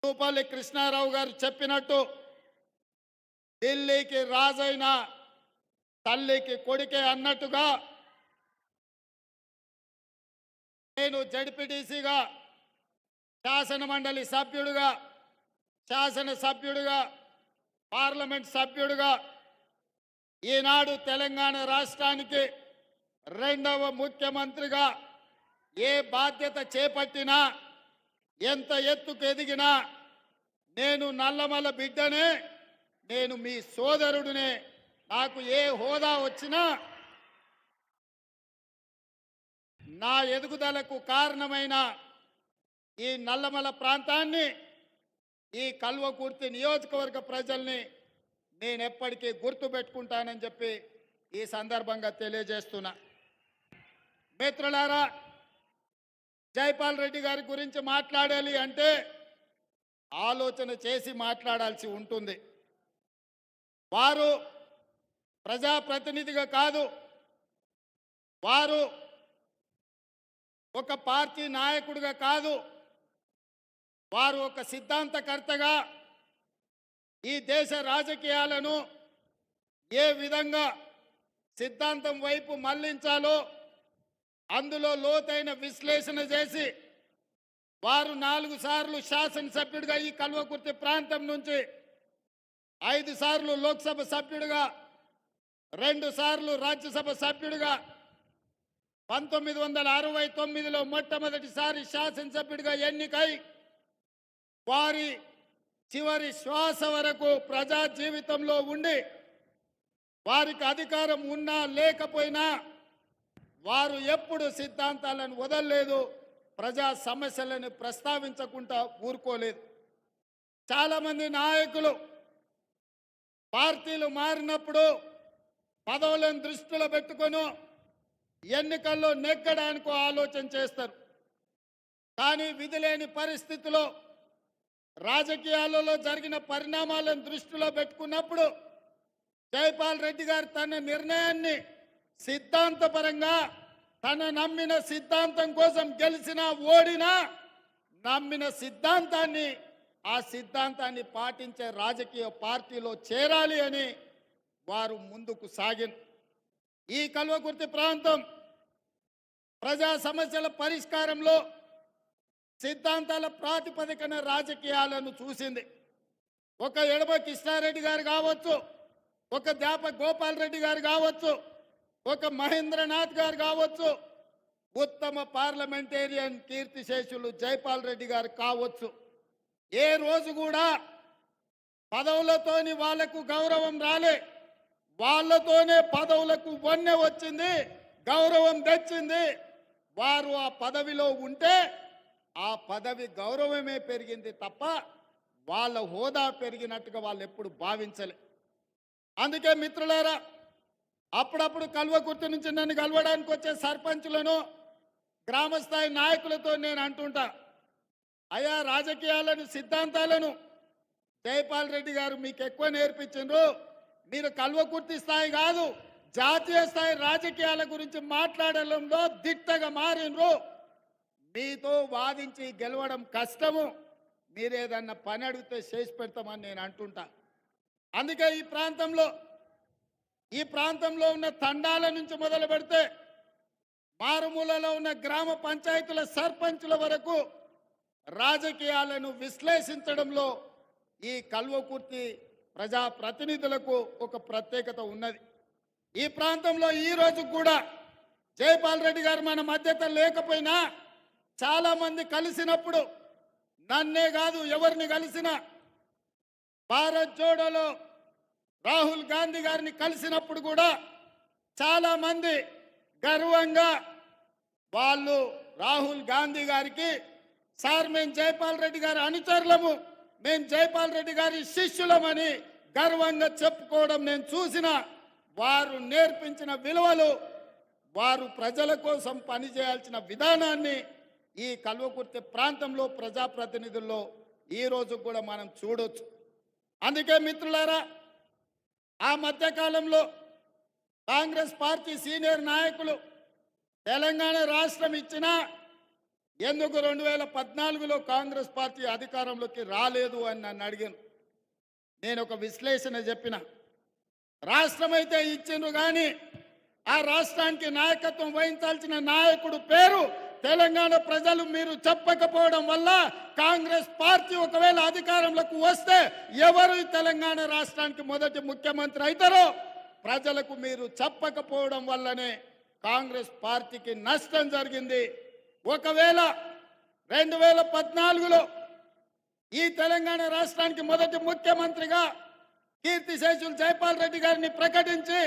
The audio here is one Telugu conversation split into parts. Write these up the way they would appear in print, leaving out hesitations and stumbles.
జూపల్లి కృష్ణారావు గారు చెప్పినట్టు ఢిల్లీకి రాజైన తల్లికి కొడుకే అన్నట్టుగా నేను జడ్పీటీసీగా, శాసన మండలి సభ్యుడిగా, శాసనసభ్యుడిగా, పార్లమెంట్ సభ్యుడిగా ఈనాడు తెలంగాణ రాష్ట్రానికి రెండవ ముఖ్యమంత్రిగా ఏ బాధ్యత చేపట్టినా, ఎంత ఎత్తుకు ఎదిగినా నేను నల్లమల బిడ్డనే, నేను మీ సోదరుడినే. నాకు ఏ హోదా వచ్చినా నా ఎదుగుదలకు కారణమైన ఈ నల్లమల ప్రాంతాన్ని, ఈ కల్వకుర్తి నియోజకవర్గ ప్రజల్ని నేను ఎప్పటికీ గుర్తుపెట్టుకుంటానని చెప్పి ఈ సందర్భంగా తెలియజేస్తున్నా. మిత్రులారా, జైపాల్ రెడ్డి గారి గురించి మాట్లాడాలి అంటే ఆలోచన చేసి మాట్లాడాల్సి ఉంటుంది. వారు ప్రజాప్రతినిధిగా కాదు, వారు ఒక పార్టీ నాయకుడిగా కాదు, వారు ఒక సిద్ధాంతకర్తగా ఈ దేశ రాజకీయాలను ఏ విధంగా సిద్ధాంతం వైపు మళ్లించాలో అందులో లోతైన విశ్లేషణ చేసి వారు 4 సార్లు శాసనసభ్యుడిగా ఈ కల్వకుర్తి ప్రాంతం నుంచి, 5 సార్లు లోక్సభ సభ్యుడిగా, 2 సార్లు రాజ్యసభ సభ్యుడిగా, 1969లో మొట్టమొదటిసారి శాసనసభ్యుడిగా ఎన్నికై వారి చివరి శ్వాస వరకు ప్రజా జీవితంలో ఉండి, వారికి అధికారం ఉన్నా లేకపోయినా వారు ఎప్పుడు సిద్ధాంతాలను వదలలేదు, ప్రజా సమస్యలను ప్రస్తావించకుండా ఊరుకోలేదు. చాలామంది నాయకులు పార్టీలు మారినప్పుడు పదవులను దృష్టిలో పెట్టుకొని ఎన్నికల్లో నెగ్గడానికి ఆలోచన చేస్తారు. కానీ విధిలేని పరిస్థితిలో రాజకీయాలలో జరిగిన పరిణామాలను దృష్టిలో పెట్టుకున్నప్పుడు జైపాల్ రెడ్డి గారు తన నిర్ణయాన్ని సిద్ధాంతపరంగా, తన నమ్మిన సిద్ధాంతం కోసం గెలిచినా ఓడినా నమ్మిన సిద్ధాంతాన్ని, ఆ సిద్ధాంతాన్ని పాటించే రాజకీయ పార్టీలో చేరాలి అని వారు ముందుకు సాగిన ఈ కల్వకుర్తి ప్రాంతం ప్రజా సమస్యల పరిష్కారంలో సిద్ధాంతాల ప్రాతిపదికన రాజకీయాలను చూసింది. ఒక ఎడమ కృష్ణారెడ్డి గారు కావచ్చు, ఒక దేప గోపాల్ రెడ్డి గారు కావచ్చు, ఒక మహేంద్రనాథ్ గారు కావచ్చు, ఉత్తమ పార్లమెంటేరియన్ కీర్తిశేషులు జైపాల్ రెడ్డి గారు కావచ్చు. ఏ రోజు కూడా పదవులతోని వాళ్లకు గౌరవం రాలే, వాళ్లతోనే పదవులకు వన్నె వచ్చింది, గౌరవం తెచ్చింది. వారు ఆ పదవిలో ఉంటే ఆ పదవి గౌరవమే పెరిగింది తప్ప వాళ్ళ హోదా పెరిగినట్టుగా వాళ్ళు ఎప్పుడు భావించలే. అందుకే మిత్రులారా, అప్పుడప్పుడు కల్వకుర్తి నుంచి నన్ను కలవడానికి వచ్చే సర్పంచులను, గ్రామస్థాయి నాయకులతో నేను అంటుంటా, అయా రాజకీయాలను, సిద్ధాంతాలను జైపాల్ రెడ్డి గారు మీకు ఎక్కువ నేర్పించిండ్రు, మీరు కల్వకుర్తి స్థాయి కాదు జాతీయ స్థాయి రాజకీయాల గురించి మాట్లాడడంలో దిట్టగా మారినరు, మీతో వాదించి గెలవడం కష్టము, మీరేదన్నా పని అడిగితే చేసి పెడతామని నేను అంటుంటా. అందుకే ఈ ప్రాంతంలో ఉన్న తండాల నుంచి మొదలు పెడితే మారుమూలలో ఉన్న గ్రామ పంచాయతీల సర్పంచుల వరకు రాజకీయాలను విశ్లేషించడంలో ఈ కల్వకుర్తి ప్రజాప్రతినిధులకు ఒక ప్రత్యేకత ఉన్నది. ఈ ప్రాంతంలో ఈ రోజు కూడా జైపాల్ రెడ్డి గారు మన మధ్యత లేకపోయినా చాలామంది కలిసినప్పుడు, నన్నే కాదు ఎవరిని కలిసినా, భారత్ జోడోలో రాహుల్ గాంధీ గారిని కలిసినప్పుడు కూడా చాలామంది గర్వంగా వాళ్ళు రాహుల్ గాంధీ గారికి, సార్ మేము జైపాల్ రెడ్డి గారి అనుచరులము, మేము జైపాల్ రెడ్డి గారి శిష్యులమని గర్వంగా చెప్పుకోవడం నేను చూసిన. వారు నేర్పించిన విలువలు, వారు ప్రజల కోసం పనిచేయాల్సిన విధానాన్ని ఈ కల్వకుర్తి ప్రాంతంలో ప్రజాప్రతినిధుల్లో ఈరోజు కూడా మనం చూడొచ్చు. అందుకే మిత్రులారా, ఆ మధ్యకాలంలో కాంగ్రెస్ పార్టీ సీనియర్ నాయకులు తెలంగాణ రాష్ట్రం ఇచ్చినా ఎందుకు 2014లో కాంగ్రెస్ పార్టీ అధికారంలోకి రాలేదు అని నన్ను అడిగాను. నేను ఒక విశ్లేషణ చెప్పిన. రాష్ట్రం అయితే ఇచ్చిండ్రు కానీ ఆ రాష్ట్రానికి నాయకత్వం వహించాల్సిన నాయకుడు పేరు తెలంగాణ ప్రజలు మీరు చెప్పకపోవడం వల్ల కాంగ్రెస్ పార్టీ ఒకవేళ అధికారంలోకి వస్తే ఎవరు ఈ తెలంగాణ రాష్ట్రానికి మొదటి ముఖ్యమంత్రి అవుతారో ప్రజలకు మీరు చెప్పకపోవడం వల్లనే కాంగ్రెస్ పార్టీకి నష్టం జరిగింది. ఒకవేళ 2014లో ఈ తెలంగాణ రాష్ట్రానికి మొదటి ముఖ్యమంత్రిగా కీర్తిశేషులు జైపాల్ రెడ్డి గారిని ప్రకటించి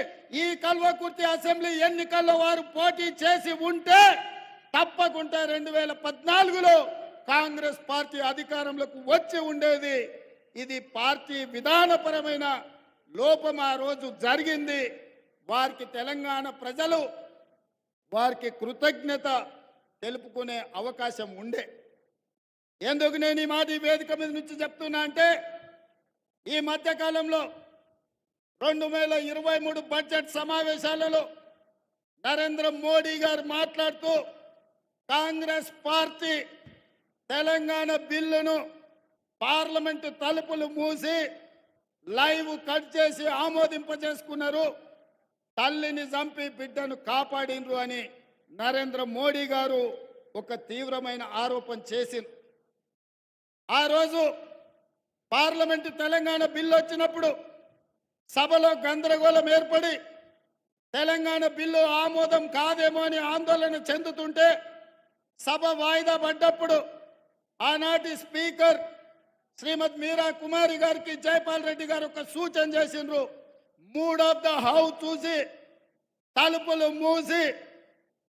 ఈ కల్వకుర్తి అసెంబ్లీ ఎన్నికల్లో వారు పోటీ చేసి ఉంటే తప్పకుండా 2014లో కాంగ్రెస్ పార్టీ అధికారంలోకి వచ్చి ఉండేది. ఇది పార్టీ విధానపరమైన లోపం ఆ రోజు జరిగింది. వారికి తెలంగాణ ప్రజలు వారికి కృతజ్ఞత తెలుపుకునే అవకాశం ఉండే. ఎందుకు నేను ఈ మాట ఈ వేదిక మీద నుంచి చెప్తున్నా అంటే ఈ మధ్యకాలంలో 2023 బడ్జెట్ సమావేశాలలో నరేంద్ర మోడీ గారు మాట్లాడుతూ కాంగ్రెస్ పార్టీ తెలంగాణ బిల్లును పార్లమెంటు తలుపులు మూసి లైవ్ కట్ చేసి ఆమోదింపజేసుకున్నారు, తల్లిని చంపి బిడ్డను కాపాడినరు అని నరేంద్ర మోడీ గారు ఒక తీవ్రమైన ఆరోపణ చేసింది. ఆ రోజు పార్లమెంటు తెలంగాణ బిల్లు వచ్చినప్పుడు సభలో గందరగోళం ఏర్పడి తెలంగాణ బిల్లు ఆమోదం కాదేమో అని ఆందోళన చెందుతుంటే సభ వాయిదా పడ్డప్పుడు ఆనాటి స్పీకర్ శ్రీమతి మీరా కుమారి గారికి జైపాల్ రెడ్డి గారు ఒక సూచన చేసిండ్రు. మూడ్ ఆఫ్ ద హౌస్ చూసి తలుపులు మూసి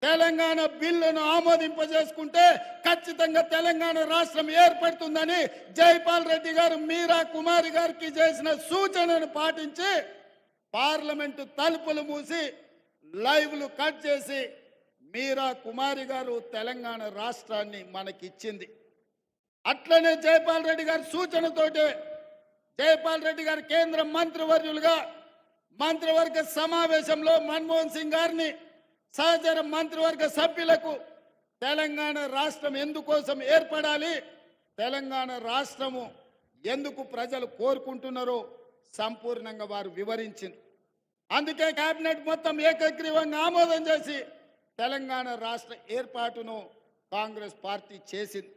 తెలంగాణ బిల్లును ఆమోదింపజేసుకుంటే ఖచ్చితంగా తెలంగాణ రాష్ట్రం ఏర్పడుతుందని జైపాల్ రెడ్డి గారు మీరా కుమారి గారికి చేసిన సూచనను పాటించి పార్లమెంటు తలుపులు మూసి లైవ్లు కట్ చేసి మీరా కుమారి గారు తెలంగాణ రాష్ట్రాన్ని మనకిచ్చింది. అట్లనే జైపాల్ రెడ్డి గారి సూచనతోటే జైపాల్ రెడ్డి గారు కేంద్ర మంత్రివర్యులుగా మంత్రివర్గ సమావేశంలో మన్మోహన్ సింగ్ గారిని సహచర మంత్రివర్గ సభ్యులకు తెలంగాణ రాష్ట్రం ఎందుకోసం ఏర్పడాలి, తెలంగాణ రాష్ట్రము ఎందుకు ప్రజలు కోరుకుంటున్నారో సంపూర్ణంగా వారు వివరించింది. అందుకే కేబినెట్ మొత్తం ఏకగ్రీవంగా ఆమోదం చేసి తెలంగాణ రాష్ట్ర ఏర్పాటును కాంగ్రెస్ పార్టీ చేసింది.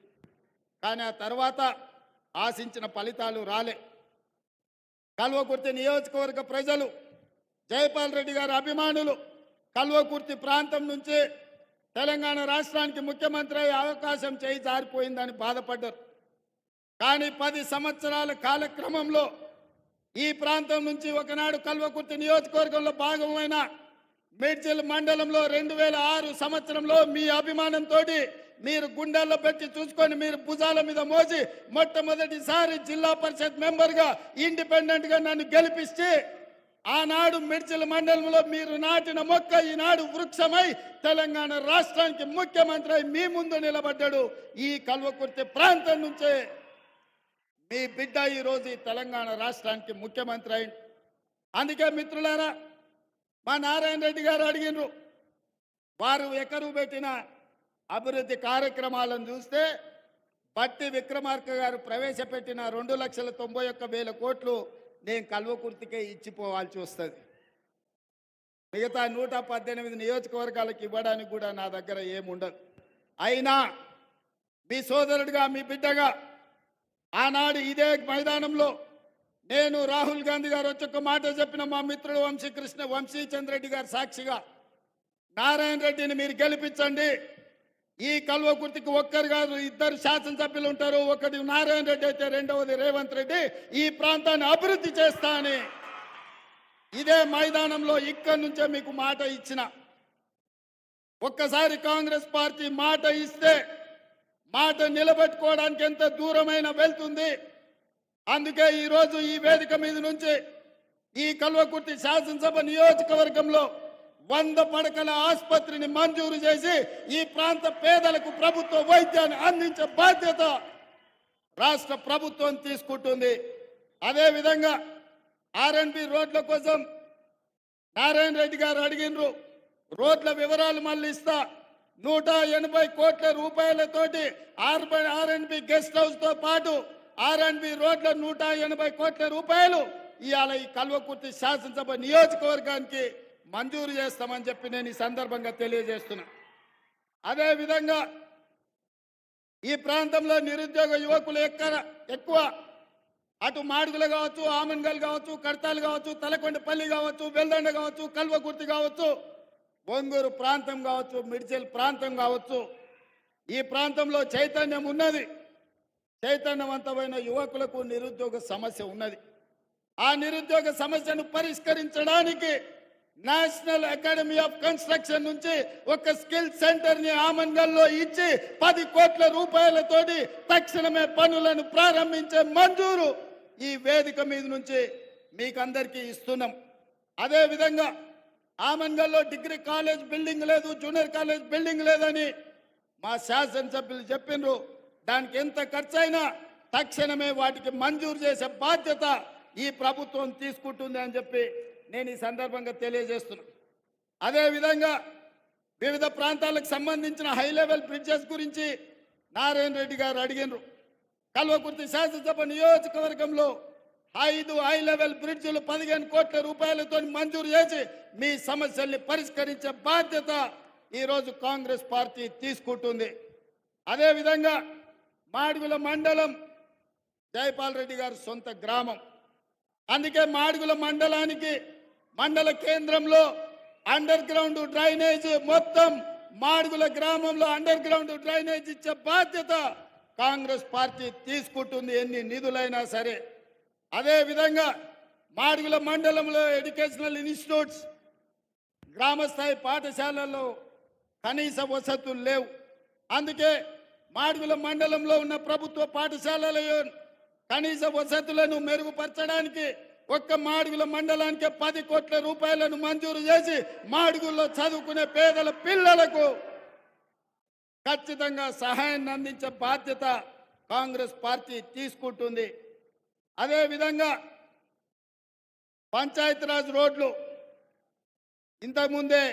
కానీ ఆ తర్వాత ఆశించిన ఫలితాలు రాలే. కల్వకుర్తి నియోజకవర్గ ప్రజలు జైపాల్ రెడ్డి గారి అభిమానులు కల్వకుర్తి ప్రాంతం నుంచి తెలంగాణ రాష్ట్రానికి ముఖ్యమంత్రి అయ్యే అవకాశం చేయి జారిపోయిందని బాధపడ్డారు. కానీ 10 సంవత్సరాల కాలక్రమంలో ఈ ప్రాంతం నుంచి ఒకనాడు కల్వకుర్తి నియోజకవర్గంలో భాగమైన మేడ్చల్ మండలంలో 2006 సంవత్సరంలో మీ అభిమానంతో మీరు గుండెల్లో పెట్టి చూసుకొని మీరు భుజాల మీద మోసి మొట్టమొదటిసారి జిల్లా పరిషత్ మెంబర్గా ఇండిపెండెంట్గా నన్ను గెలిపిస్తే ఆనాడు మేడ్చల్ మండలంలో మీరు నాటిన మొక్క ఈనాడు వృక్షమై తెలంగాణ రాష్ట్రానికి ముఖ్యమంత్రి అయి మీ ముందు నిలబడ్డాడు. ఈ కల్వకుర్తి ప్రాంతం నుంచే మీ బిడ్డ ఈరోజు ఈ తెలంగాణ రాష్ట్రానికి ముఖ్యమంత్రి అయింది. అందుకే మిత్రులారా మా నారాయణ రెడ్డి గారు అడిగినారు, వారు ఎకరు పెట్టిన అభివృద్ధి కార్యక్రమాలను చూస్తే బట్టి విక్రమార్క గారు ప్రవేశపెట్టిన 2,91,000 కోట్లు నేను కల్వకుర్తికే ఇచ్చిపోవాల్సి వస్తుంది. మిగతా 118 నియోజకవర్గాలకు ఇవ్వడానికి కూడా నా దగ్గర ఏముండదు. అయినా మీ సోదరుడిగా మీ బిడ్డగా ఆనాడు ఇదే మైదానంలో నేను రాహుల్ గాంధీ గారు వచ్చి ఒక మాట చెప్పిన మా మిత్రుడు వంశీచంద్ర రెడ్డి గారు సాక్షిగా నారాయణ రెడ్డిని మీరు గెలిపించండి, ఈ కల్వకుర్తికి ఒక్కరు కాదు 2 శాసనసభ్యులు ఉంటారు, ఒకటి నారాయణ రెడ్డి అయితే రెండవది రేవంత్ రెడ్డి, ఈ ప్రాంతాన్ని అభివృద్ధి చేస్తా అని ఇదే మైదానంలో ఇక్కడి నుంచే మీకు మాట ఇచ్చిన. ఒక్కసారి కాంగ్రెస్ పార్టీ మాట ఇస్తే మాట నిలబెట్టుకోవడానికి ఎంత దూరమైనా వెళ్తుంది. అందుకే ఈరోజు ఈ వేదిక మీద నుంచి ఈ కల్వకుర్తి శాసనసభ నియోజకవర్గంలో 100 పడకల ఆసుపత్రిని మంజూరు చేసి ఈ ప్రాంత పేదలకు ప్రభుత్వ వైద్యాన్ని అందించే బాధ్యత రాష్ట్ర ప్రభుత్వం తీసుకుంటుంది. అదేవిధంగా ఆర్ఎండ్బి రోడ్ల కోసం నారాయణ రెడ్డి గారు అడిగినరు, రోడ్ల వివరాలు మళ్ళీ ఇస్తా. 180 కోట్ల రూపాయలతోటి ఆర్ఎండ్బి గెస్ట్ హౌస్ తో పాటు ఆర్ఎండ్బి రోడ్ల 180 కోట్ల రూపాయలు ఇవాళ ఈ కల్వకుర్తి శాసనసభ నియోజకవర్గానికి మంజూరు చేస్తామని చెప్పి నేను ఈ సందర్భంగా తెలియజేస్తున్నా. అదేవిధంగా ఈ ప్రాంతంలో నిరుద్యోగ యువకులు ఎక్కువ అటు మాడుగులు కావచ్చు, ఆమన్గల్ కావచ్చు, కడతాలు కావచ్చు, తలకొండపల్లి కావచ్చు, వెల్దండ కావచ్చు, కల్వకుర్తి కావచ్చు, బొంగూరు ప్రాంతం కావచ్చు, మిడ్చల్ ప్రాంతం కావచ్చు, ఈ ప్రాంతంలో చైతన్యం ఉన్నది. చైతన్యవంతమైన యువకులకు నిరుద్యోగ సమస్య ఉన్నది. ఆ నిరుద్యోగ సమస్యను పరిష్కరించడానికి నేషనల్ అకాడమీ ఆఫ్ కన్స్ట్రక్షన్ నుంచి ఒక స్కిల్ సెంటర్ ని ఆమన్గల్లో ఇచ్చి 10 కోట్ల రూపాయలతోటి తక్షణమే పనులను ప్రారంభించే మంజూరు ఈ వేదిక మీద నుంచి మీకందరికీ ఇస్తున్నాం. అదేవిధంగా ఆమన్గల్లో డిగ్రీ కాలేజ్ బిల్డింగ్ లేదు, జూనియర్ కాలేజ్ బిల్డింగ్ లేదని మా శాసనసభ్యులు చెప్పినారు. దానికి ఎంత ఖర్చైనా తక్షణమే వాటికి మంజూరు చేసే బాధ్యత ఈ ప్రభుత్వం తీసుకుంటుంది అని చెప్పి నేను ఈ సందర్భంగా తెలియజేస్తున్నా. అదేవిధంగా వివిధ ప్రాంతాలకు సంబంధించిన హై లెవెల్ బ్రిడ్జెస్ గురించి నారాయణ రెడ్డి గారు అడిగినారు. కల్వకుర్తి శాసనసభ నియోజకవర్గంలో 5 హై లెవెల్ బ్రిడ్జిలు 15 కోట్ల రూపాయలతో మంజూరు చేసి మీ సమస్యల్ని పరిష్కరించే బాధ్యత ఈరోజు కాంగ్రెస్ పార్టీ తీసుకుంటుంది. అదేవిధంగా మాడుగుల మండలం జైపాల్ రెడ్డి గారి సొంత గ్రామం. అందుకే మాడుగుల మండలానికి మండల కేంద్రంలో అండర్ గ్రౌండ్ డ్రైనేజ్ మొత్తం మాడుగుల గ్రామంలో అండర్ గ్రౌండ్ డ్రైనేజ్ ఇచ్చే బాధ్యత కాంగ్రెస్ పార్టీ తీసుకుంటుంది, ఎన్ని నిధులైనా సరే. అదేవిధంగా మాడుగుల మండలంలో ఎడ్యుకేషనల్ ఇన్స్టిట్యూట్స్, గ్రామస్థాయి పాఠశాలల్లో కనీస వసతులు లేవు. అందుకే మాడుగుల మండలంలో ఉన్న ప్రభుత్వ పాఠశాలలో కనీస వసతులను మెరుగుపరచడానికి ఒక్క మాడుగుల మండలానికి 10 కోట్ల రూపాయలను మంజూరు చేసి మాడుగుల్లో చదువుకునే పేదల పిల్లలకు ఖచ్చితంగా సహాయాన్ని అందించే బాధ్యత కాంగ్రెస్ పార్టీ తీసుకుంటుంది. అదేవిధంగా పంచాయతీరాజ్ రోడ్లు ఇంతకుముందే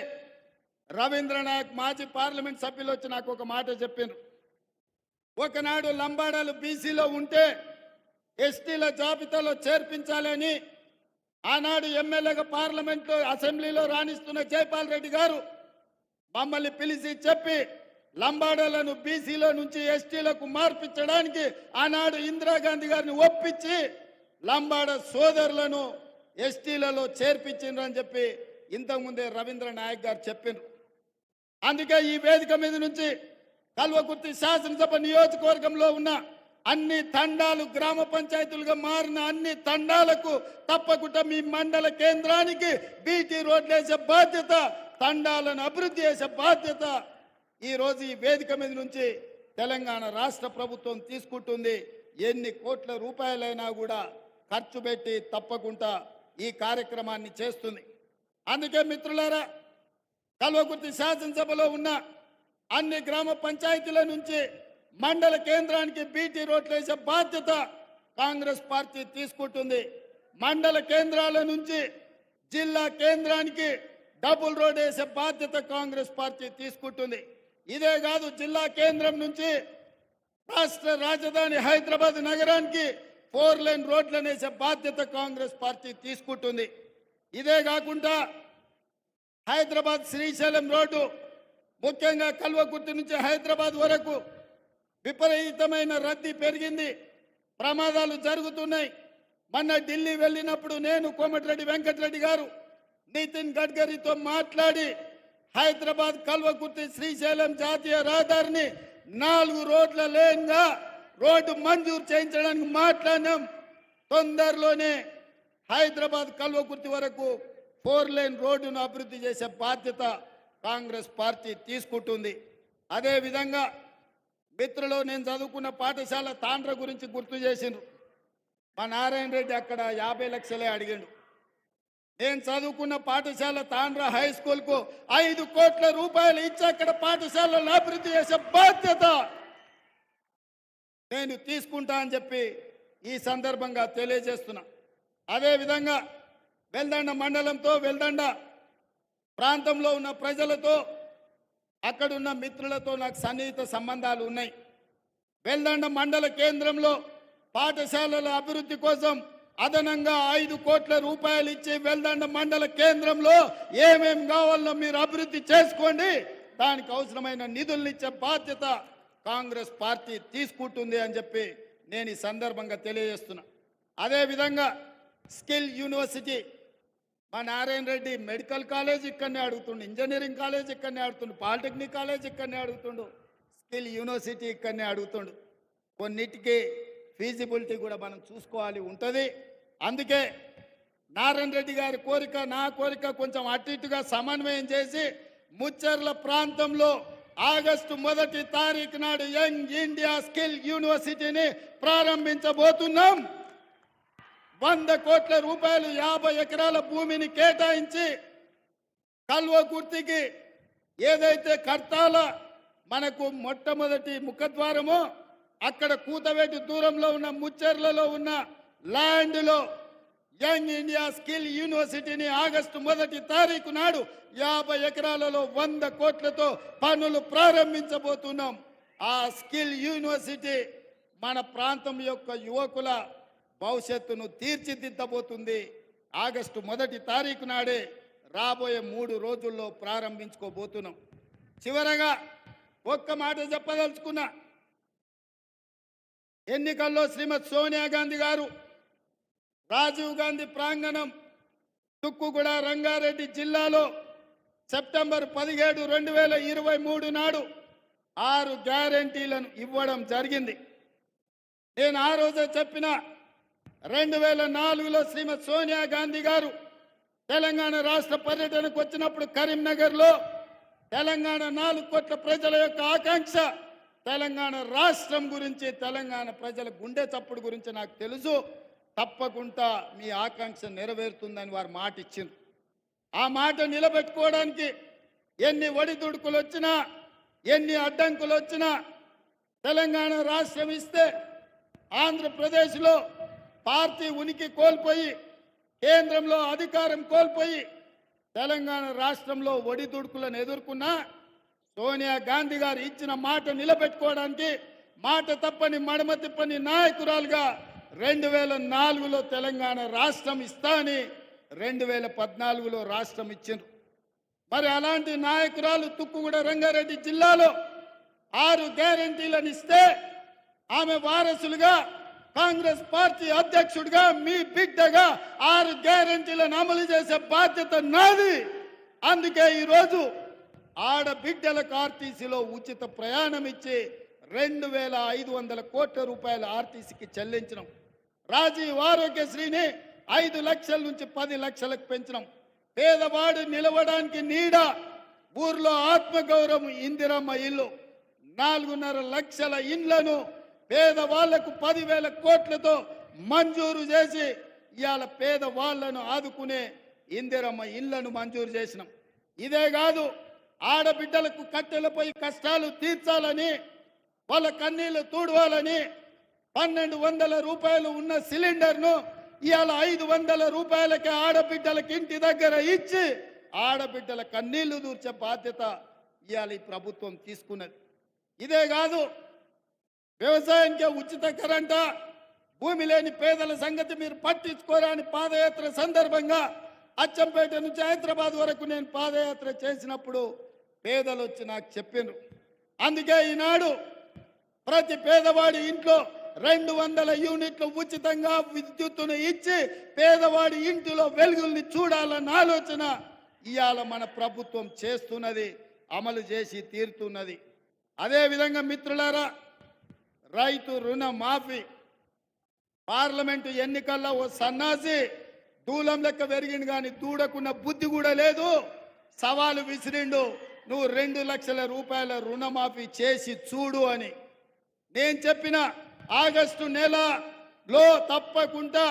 రవీంద్ర నాయక్ మాజీ పార్లమెంట్ సభ్యులు వచ్చి నాకు ఒక మాట చెప్పారు. ఒకనాడు లంబాడాలు బీసీలో ఉంటే ఎస్టీల జాబితాలో చేర్పించాలని ఆనాడు ఎమ్మెల్యేగా పార్లమెంట్లో అసెంబ్లీలో రాణిస్తున్న జైపాల్ రెడ్డి గారు మమ్మల్ని పిలిచి చెప్పి లంబాడాలను బీసీలో నుంచి ఎస్టీలకు మార్పించడానికి ఆనాడు ఇందిరాగాంధీ గారిని ఒప్పించి లంబాడ సోదరులను ఎస్టీలలో చేర్పించిండ్రని చెప్పి ఇంతకుముందే రవీంద్ర నాయక్ గారు చెప్పారు. అందుకే ఈ వేదిక మీద నుంచి కల్వకుర్తి శాసనసభ నియోజకవర్గంలో ఉన్న అన్ని తండాలు గ్రామ పంచాయతీలుగా మారిన అన్ని తండాలకు తప్పకుండా మీ మండల కేంద్రానికి బీటీ రోడ్లు వేసే బాధ్యత, తండాలను అభివృద్ధి చేసే బాధ్యత ఈరోజు ఈ వేదిక మీద నుంచి తెలంగాణ రాష్ట్ర ప్రభుత్వం తీసుకుంటుంది. ఎన్ని కోట్ల రూపాయలైనా కూడా ఖర్చు పెట్టి తప్పకుండా ఈ కార్యక్రమాన్ని చేస్తుంది. అందుకే మిత్రులారా, కల్వకుర్తి శాసనసభలో ఉన్న అన్ని గ్రామ పంచాయతీల నుంచి మండల కేంద్రానికి బీటీ రోడ్లు వేసే బాధ్యత కాంగ్రెస్ పార్టీ తీసుకుంటుంది. మండల కేంద్రాల నుంచి జిల్లా కేంద్రానికి డబుల్ రోడ్ వేసే బాధ్యత కాంగ్రెస్ పార్టీ తీసుకుంటుంది. ఇదే కాదు, జిల్లా కేంద్రం నుంచి రాష్ట్ర రాజధాని హైదరాబాద్ నగరానికి 4 లైన్ రోడ్లను వేసే బాధ్యత కాంగ్రెస్ పార్టీ తీసుకుంటుంది. ఇదే కాకుండా హైదరాబాద్ శ్రీశైలం రోడ్డు, ముఖ్యంగా కల్వకుర్తి నుంచి హైదరాబాద్ వరకు విపరీతమైన రద్దీ పెరిగింది, ప్రమాదాలు జరుగుతున్నాయి. మొన్న ఢిల్లీ వెళ్ళినప్పుడు నేను, కోమటిరెడ్డి వెంకటరెడ్డి గారు, నితిన్ గడ్కరీతో మాట్లాడి హైదరాబాద్ కల్వకుర్తి శ్రీశైలం జాతీయ రహదారిని 4 రోడ్ల లేన్గా రోడ్డు మంజూరు చేయించడానికి మాట్లాడినాం. తొందరలోనే హైదరాబాద్ కల్వకుర్తి వరకు 4 లైన్ రోడ్డును అభివృద్ధి చేసే బాధ్యత కాంగ్రెస్ పార్టీ తీసుకుంటుంది. అదేవిధంగా మిత్రులు, నేను చదువుకున్న పాఠశాల తాండ్ర గురించి గుర్తు చేసిండ్రు. మా నారాయణ రెడ్డి అక్కడ 50 లక్షలే అడిగిండు. నేను చదువుకున్న పాఠశాల తాండ్ర హై స్కూల్కు 5 కోట్ల రూపాయలు ఇచ్చి అక్కడ పాఠశాలను అభివృద్ధి చేసే బాధ్యత నేను తీసుకుంటా అని చెప్పి ఈ సందర్భంగా తెలియజేస్తున్నా. అదేవిధంగా వెల్దండ మండలంతో, వెల్దండ ప్రాంతంలో ఉన్న ప్రజలతో అక్కడున్న మిత్రులతో నాకు సన్నిహిత సంబంధాలు ఉన్నాయి. వెల్దండ మండల కేంద్రంలో పాఠశాలల అభివృద్ధి కోసం అదనంగా 5 కోట్ల రూపాయలు ఇచ్చి వెల్దండ మండల కేంద్రంలో ఏమేం కావాలో మీరు అభివృద్ధి చేసుకోండి, దానికి అవసరమైన నిధులను ఇచ్చే బాధ్యత కాంగ్రెస్ పార్టీ తీసుకుంటుంది అని చెప్పి నేను ఈ సందర్భంగా తెలియజేస్తున్నా. అదేవిధంగా స్కిల్ యూనివర్సిటీ మా నారాయణ రెడ్డి మెడికల్ కాలేజ్ ఇక్కడనే అడుగుతుండు, ఇంజనీరింగ్ కాలేజ్ ఇక్కడనే అడుగుతుండు, పాలిటెక్నిక్ కాలేజ్ ఇక్కడనే అడుగుతుండు, స్కిల్ యూనివర్సిటీ ఇక్కడనే అడుగుతుండు. కొన్నిటికి ఫీజిబిలిటీ కూడా మనం చూసుకోవాలి ఉంటుంది. అందుకే నారాయణ రెడ్డి గారి కోరిక నా కోరిక కొంచెం అటు ఇటుగా సమన్వయం చేసి ముచ్చర్ల ప్రాంతంలో ఆగస్టు 1వ తారీఖు నాడు యంగ్ ఇండియా స్కిల్ యూనివర్సిటీని ప్రారంభించబోతున్నాం. 100 కోట్ల రూపాయలు 50 ఎకరాల భూమిని కేటాయించి కల్వకుర్తికి ఏదైతే కర్తాల మనకు మొట్టమొదటి ముఖద్వారమో అక్కడ కూతవేటి దూరంలో ఉన్న ముచ్చర్లలో ఉన్న ల్యాండ్లో యంగ్ ఇండియా స్కిల్ యూనివర్సిటీని ఆగస్టు 1వ తారీఖు నాడు 50 ఎకరాలలో 100 కోట్లతో పనులు ప్రారంభించబోతున్నాం. ఆ స్కిల్ యూనివర్సిటీ మన ప్రాంతం యొక్క యువకుల భవిష్యత్తును తీర్చిదిద్దబోతుంది. ఆగస్టు 1వ తారీఖు నాడే రాబోయే 3 రోజుల్లో ప్రారంభించుకోబోతున్నాం. చివరగా ఒక్క మాట చెప్పదలుచుకున్నా. ఎన్నికల్లో శ్రీమతి సోనియా గాంధీ గారు రాజీవ్ గాంధీ ప్రాంగణం తుక్కుగూడ రంగారెడ్డి జిల్లాలో సెప్టెంబర్ 17, 2023 నాడు 6 గ్యారెంటీలను ఇవ్వడం జరిగింది. నేను ఆ రోజే చెప్పిన 2004లో శ్రీమతి సోనియా గాంధీ గారు తెలంగాణ రాష్ట్ర పర్యటనకు వచ్చినప్పుడు కరీంనగర్లో తెలంగాణ 4 కోట్ల ప్రజల యొక్క ఆకాంక్ష తెలంగాణ రాష్ట్రం గురించి, తెలంగాణ ప్రజల గుండె చప్పుడు గురించి నాకు తెలుసు, తప్పకుండా మీ ఆకాంక్ష నెరవేరుతుందని వారు మాట ఇచ్చింది. ఆ మాట నిలబెట్టుకోవడానికి ఎన్ని ఒడిదుడుకులు వచ్చినా, ఎన్ని అడ్డంకులు వచ్చినా తెలంగాణ రాష్ట్రం ఇస్తే ఆంధ్రప్రదేశ్లో పార్టీ ఉనికి కోల్పోయి కేంద్రంలో అధికారం కోల్పోయి తెలంగాణ రాష్ట్రంలో ఒడిదుడుకులను ఎదుర్కొన్నా సోనియా గాంధీ గారు ఇచ్చిన మాట నిలబెట్టుకోవడానికి మాట తప్పని మడమ తిప్పని నాయకురాలుగా 2004లో తెలంగాణ రాష్ట్రం ఇస్తా అని 2014లో రాష్ట్రం ఇచ్చిండ్రు. మరి అలాంటి నాయకురాలు తుక్కుగూడ రంగారెడ్డి జిల్లాలో 6 గ్యారెంటీలను ఇస్తే ఆమె వారసులుగా కాంగ్రెస్ పార్టీ అధ్యక్షుడిగా మీ బిడ్డగా 6 గ్యారెంటీలను అమలు చేసే బాధ్యత నాది. అందుకే ఈరోజు ఆడబిడ్డలకు ఆర్టీసీలో ఉచిత ప్రయాణం ఇచ్చి 2500 కోట్ల రూపాయలు ఆర్టీసీకి చెల్లించడం, రాజీవ్ ఆరోగ్యశ్రీని 5 లక్షల నుంచి 10 లక్షలకు పెంచడం, పేదవాడు నిలవడానికి నీడ, ఊర్లో ఆత్మగౌరవం ఇందిరమ్మ ఇల్లు, 4.5 లక్షల ఇండ్లను పేదవాళ్లకు 10,000 కోట్లతో మంజూరు చేసి ఇవాళ పేదవాళ్లను ఆదుకునే ఇందిరమ్మ ఇళ్లను మంజూరు చేసినాం. ఇదే కాదు, ఆడబిడ్డలకు కట్టెలపై కష్టాలు తీర్చాలని, వాళ్ళ కన్నీళ్లు తూడవాలని 1,200 రూపాయలు ఉన్న సిలిండర్ను ఇవాళ 500 రూపాయలకే ఆడబిడ్డలకు ఇంటి దగ్గర ఇచ్చి ఆడబిడ్డల కన్నీళ్లు దూర్చే బాధ్యత ఇవాళ ఈ ప్రభుత్వం తీసుకున్నది. ఇదే కాదు, వ్యవసాయానికి ఉచిత కరెంట, భూమి లేని పేదల సంగతి మీరు పట్టించుకోరా అని పాదయాత్ర సందర్భంగా అచ్చంపేట నుంచి హైదరాబాద్ వరకు నేను పాదయాత్ర చేసినప్పుడు పేదలు వచ్చి నాకు చెప్పినారు. అందుకే ఈనాడు ప్రతి పేదవాడి ఇంట్లో 200 యూనిట్లు ఉచితంగా విద్యుత్తును ఇచ్చి పేదవాడి ఇంటిలో వెలుగుల్ని చూడాలన్న ఆలోచన ఇవాళ మన ప్రభుత్వం చేస్తున్నది, అమలు చేసి తీరుతున్నది. అదేవిధంగా మిత్రులారా, రైతు రుణ మాఫీ పార్లమెంటు ఎన్నికల్లో ఓ సన్నాసి దూలం లెక్క పెరిగిండు కానీ దూడకున్న బుద్ధి కూడా లేదు. సవాలు విసిరిండు, నువ్వు 2 లక్షల రూపాయల రుణమాఫీ చేసి చూడు అని. నేను చెప్పిన ఆగస్టు నెలలో తప్పకుండా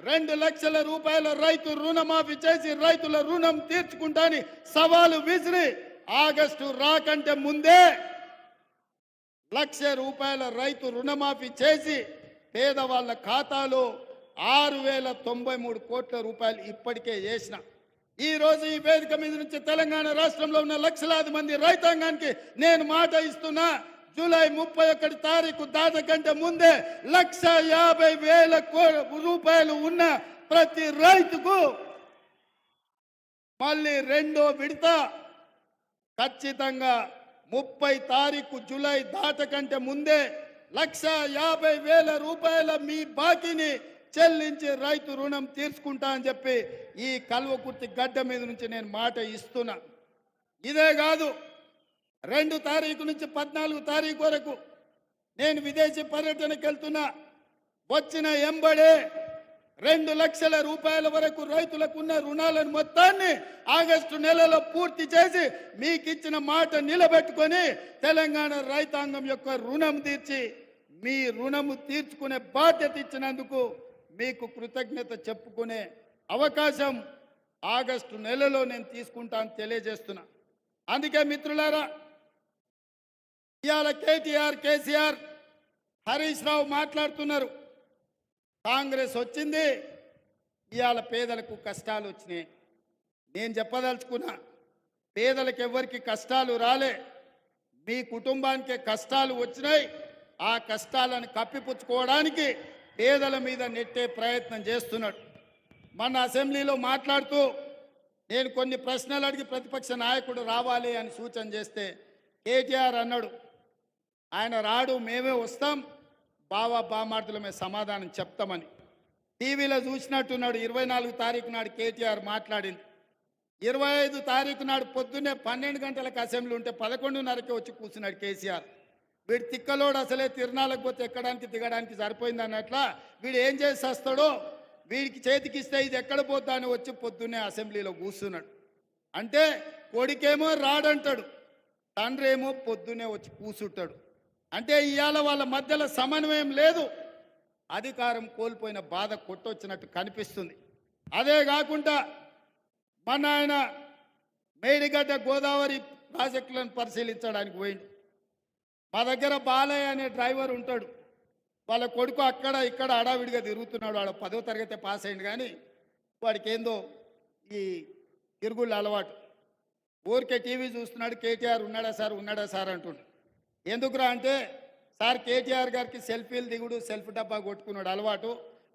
2 లక్షల రూపాయల రైతు రుణమాఫీ చేసి రైతుల రుణం తీర్చుకుంటాని సవాలు విసిరి ఆగస్టు రాకంటే ముందే 1 లక్ష రూపాయల రైతు రుణమాఫీ చేసి పేదవాళ్ళ ఖాతాలో 6,093 కోట్ల రూపాయలు ఇప్పటికే చేసిన. ఈ రోజు ఈ వేదిక మీద నుంచి తెలంగాణ రాష్ట్రంలో ఉన్న లక్షలాది మంది రైతాంగానికి నేను మాట ఇస్తున్నా. జూలై 31 తారీఖు దాటకంటే ముందే 1,50,000 రూపాయలు ఉన్న ప్రతి రైతుకు మళ్ళీ రెండో విడత ఖచ్చితంగా 30 తారీఖు జూలై దాటకంటే ముందే 1,50,000 రూపాయల మీ బాకీని చెల్లించి రైతు రుణం తీర్చుకుంటా అని చెప్పి ఈ కల్వకుర్తి గడ్డ మీద నుంచి నేను మాట ఇస్తున్నా. ఇదే కాదు, 2 తారీఖు నుంచి 14 తారీఖు వరకు నేను విదేశీ పర్యటనకు వెళ్తున్నా. వచ్చిన ఎంబడే 2 లక్షల రూపాయల వరకు రైతులకు ఉన్న రుణాలను మొత్తాన్ని ఆగస్టు నెలలో పూర్తి చేసి మీకు ఇచ్చిన మాట నిలబెట్టుకొని తెలంగాణ రైతాంగం యొక్క రుణం తీర్చి మీ రుణము తీర్చుకునే బాధ్యత ఇచ్చినందుకు మీకు కృతజ్ఞత చెప్పుకునే అవకాశం ఆగస్టు నెలలో నేను తీసుకుంటాను తెలియజేస్తున్నా. అందుకే మిత్రులారా, ఇవాళ కేటీఆర్, కేసీఆర్, హరీష్ రావు మాట్లాడుతున్నారు. కాంగ్రెస్ వచ్చింది, ఇవాళ పేదలకు కష్టాలు వచ్చినాయి. నేను చెప్పదలుచుకున్నా, పేదలకు ఎవరికి కష్టాలు రాలే, మీ కుటుంబానికే కష్టాలు వచ్చినాయి. ఆ కష్టాలను కప్పిపుచ్చుకోవడానికి పేదల మీద నెట్టే ప్రయత్నం చేస్తున్నాడు. మన అసెంబ్లీలో మాట్లాడుతూ నేను కొన్ని ప్రశ్నలు అడిగి ప్రతిపక్ష నాయకుడు రావాలి అని సూచన చేస్తే కేటీఆర్ అన్నాడు, ఆయన రాడు, మేమే వస్తాం, బావా బామార్దులమే సమాధానం చెప్తామని. టీవీలో చూసినట్టున్నాడు. 24 తారీఖు నాడు కేటీఆర్ మాట్లాడింది. 25 తారీఖు నాడు పొద్దున్నే 12 గంటలకు అసెంబ్లీ ఉంటే 11:30కే వచ్చి కూర్చున్నాడు కేసీఆర్. వీడు తిక్కలోడు, అసలే తిరణాలకు పోతే ఎక్కడానికి దిగడానికి సరిపోయింది అన్నట్లా వీడు ఏం చేసి వస్తాడో, వీడికి చేతికిస్తే ఇది ఎక్కడ పోతా అని వచ్చి పొద్దున్నే అసెంబ్లీలో కూర్చున్నాడు. అంటే కొడుకేమో రాడంటాడు, తండ్రి ఏమో పొద్దున్నే వచ్చి కూర్చుంటాడు. అంటే ఇవాళ వాళ్ళ మధ్యలో సమన్వయం లేదు. అధికారం కోల్పోయిన బాధ కొట్టొచ్చినట్టు కనిపిస్తుంది. అదే కాకుండా మన ఆయన మేడిగడ్డ గోదావరి ప్రాజెక్టులను పరిశీలించడానికి పోయిండు. మా దగ్గర బాలయ్య అనే డ్రైవర్ ఉంటాడు. వాళ్ళ కొడుకు అక్కడ ఇక్కడ అడావిడిగా తిరుగుతున్నాడు. వాడు 10వ తరగతి పాస్ అయింది, కానీ వాడికి ఏందో ఈ తిరుగుళ్ళు అలవాటు. ఊరికే టీవీ చూస్తున్నాడు. కేటీఆర్ ఉన్నాడా సార్ అంటుండు. ఎందుకురా అంటే, సార్ కేటీఆర్ గారికి సెల్ఫీలు దిగుడు, సెల్ఫ్ డబ్బా కొట్టుకున్నాడు అలవాటు.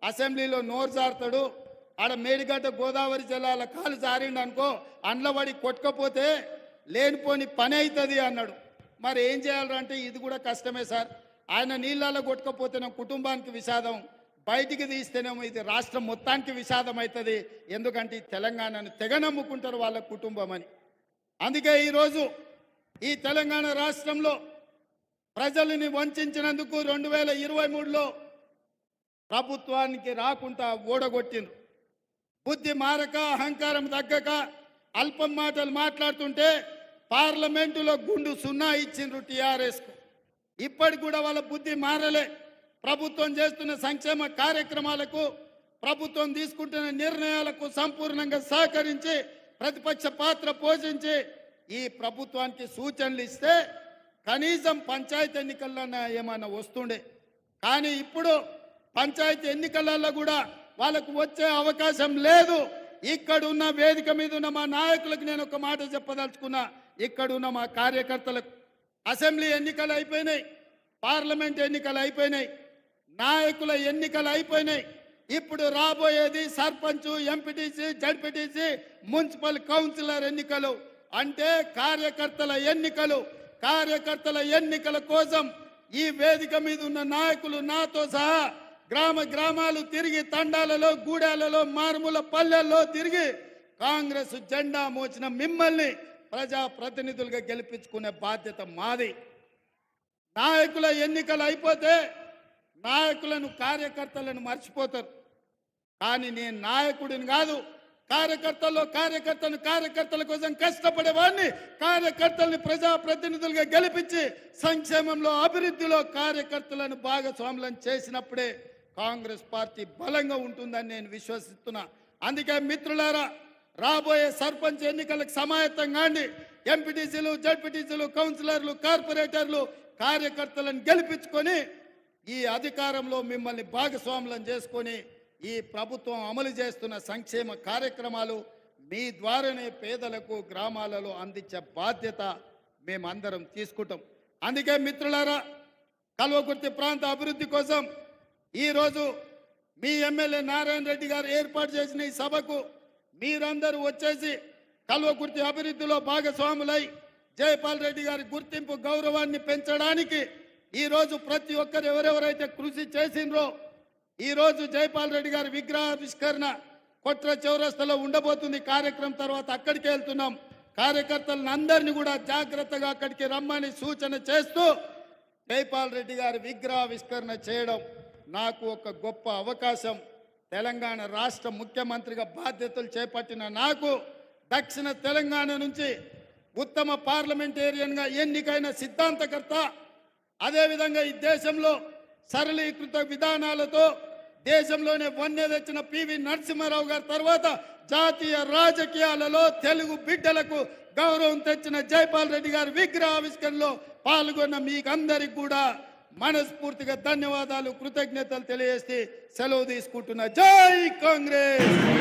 అసెంబ్లీలో నోరు జారుతాడు. ఆడ మేడిగడ్డ గోదావరి జిల్లాల కాలు జారిండు అనుకో, అండ్లబడి కొట్టుకపోతే లేనిపోని పని అవుతుంది అన్నాడు. మరి ఏం చేయాలంటే ఇది కూడా కష్టమే సార్. ఆయన నీళ్ళలో కొట్టుకపోతేనేమో కుటుంబానికి విషాదం, బయటికి తీస్తేనేమో ఇది రాష్ట్రం మొత్తానికి విషాదం అవుతుంది. ఎందుకంటే ఈ తెలంగాణను తెగ నమ్ముకుంటారు వాళ్ళ కుటుంబం అని. అందుకే ఈరోజు ఈ తెలంగాణ రాష్ట్రంలో ప్రజలని వంచినందుకు 2023లో ప్రభుత్వానికి రాకుండా ఓడగొట్టిండ్రు. బుద్ధి మారక, అహంకారం తగ్గక అల్పం మాటలు మాట్లాడుతుంటే పార్లమెంటులో గుండు 0 ఇచ్చిండ్రు టీఆర్ఎస్కు. ఇప్పటికి కూడా వాళ్ళ బుద్ధి మారలే. ప్రభుత్వం చేస్తున్న సంక్షేమ కార్యక్రమాలకు, ప్రభుత్వం తీసుకుంటున్న నిర్ణయాలకు సంపూర్ణంగా సహకరించి ప్రతిపక్ష పాత్ర పోషించి ఈ ప్రభుత్వానికి సూచనలు ఇస్తే కనీసం పంచాయతీ ఎన్నికల్లో ఏమన్నా వస్తుండే. కానీ ఇప్పుడు పంచాయతీ ఎన్నికలలో కూడా వాళ్ళకు వచ్చే అవకాశం లేదు. ఇక్కడున్న వేదిక మీద ఉన్న మా నాయకులకు నేను ఒక మాట చెప్పదలుచుకున్నా. ఇక్కడున్న మా కార్యకర్తలకు అసెంబ్లీ ఎన్నికలు అయిపోయినాయి, పార్లమెంట్ ఎన్నికలు అయిపోయినాయి, నాయకుల ఎన్నికలు అయిపోయినాయి. ఇప్పుడు రాబోయేది sarpanch, MPTC, ZPTC, municipal councillor ఎన్నికలు. అంటే కార్యకర్తల ఎన్నికలు. కార్యకర్తల ఎన్నికల కోసం ఈ వేదిక మీద ఉన్న నాయకులు నాతో సహా గ్రామాలు తిరిగి, తండాలలో, గూడాలలో, మారుమూల పల్లెల్లో తిరిగి కాంగ్రెస్ జెండా మోచిన మిమ్మల్ని ప్రజా ప్రతినిధులుగా గెలిపించుకునే బాధ్యత మాది. నాయకుల ఎన్నికలు అయిపోతే నాయకులను, కార్యకర్తలను మర్చిపోతారు. కానీ నేను నాయకుడిని కాదు, కార్యకర్తల కోసం కష్టపడేవాడిని. కార్యకర్తల్ని ప్రజాప్రతినిధులుగా గెలిపించి సంక్షేమంలో, అభివృద్ధిలో కార్యకర్తలను భాగస్వాములను చేసినప్పుడే కాంగ్రెస్ పార్టీ బలంగా ఉంటుందని నేను విశ్వసిస్తున్నా. అందుకే మిత్రులారా, రాబోయే సర్పంచ్ ఎన్నికలకు సమాయత్తం కాండి. ఎంపీటీసీలు, జడ్పీటీసీలు, కౌన్సిలర్లు, కార్పొరేటర్లు, కార్యకర్తలను గెలిపించుకొని ఈ అధికారంలో మిమ్మల్ని భాగస్వాములను చేసుకొని ఈ ప్రభుత్వం అమలు చేస్తున్న సంక్షేమ కార్యక్రమాలు మీ ద్వారానే పేదలకు గ్రామాలలో అందించే బాధ్యత మేమందరం తీసుకుంటాం. అందుకే మిత్రులారా, కల్వకుర్తి ప్రాంత అభివృద్ధి కోసం ఈరోజు మీ ఎమ్మెల్యే నారాయణ రెడ్డి గారు ఏర్పాటు చేసిన ఈ సభకు మీరందరూ వచ్చేసి కల్వకుర్తి అభివృద్ధిలో భాగస్వాములై జైపాల్ రెడ్డి గారి గుర్తింపు గౌరవాన్ని పెంచడానికి ఈరోజు ప్రతి ఒక్కరు ఎవరెవరైతే కృషి చేసిండ్రో ఈరోజు జైపాల్ రెడ్డి గారి విగ్రహావిష్కరణ కొట్ర చౌరస్తాలో ఉండబోతుంది. కార్యక్రమం తర్వాత అక్కడికి వెళ్తున్నాం. కార్యకర్తలను అందరినీ కూడా జాగ్రత్తగా అక్కడికి రమ్మని సూచన చేస్తూ జైపాల్ రెడ్డి గారి విగ్రహావిష్కరణ చేయడం నాకు ఒక గొప్ప అవకాశం. తెలంగాణ రాష్ట్ర ముఖ్యమంత్రిగా బాధ్యతలు చేపట్టిన నాకు దక్షిణ తెలంగాణ నుంచి ఉత్తమ పార్లమెంటేరియన్గా ఎన్నికైన సిద్ధాంతకర్త, అదేవిధంగా ఈ దేశంలో సరళీకృత విధానాలతో దేశంలోనే వన్నె తెచ్చిన పివి నరసింహారావు గారి తర్వాత జాతీయ రాజకీయాలలో తెలుగు బిడ్డలకు గౌరవం తెచ్చిన జైపాల్ రెడ్డి గారి విగ్రహావిష్కరణలో పాల్గొన్న మీకందరికి కూడా మనస్ఫూర్తిగా ధన్యవాదాలు, కృతజ్ఞతలు తెలియజేసి సెలవు తీసుకుంటున్నా. జై కాంగ్రెస్.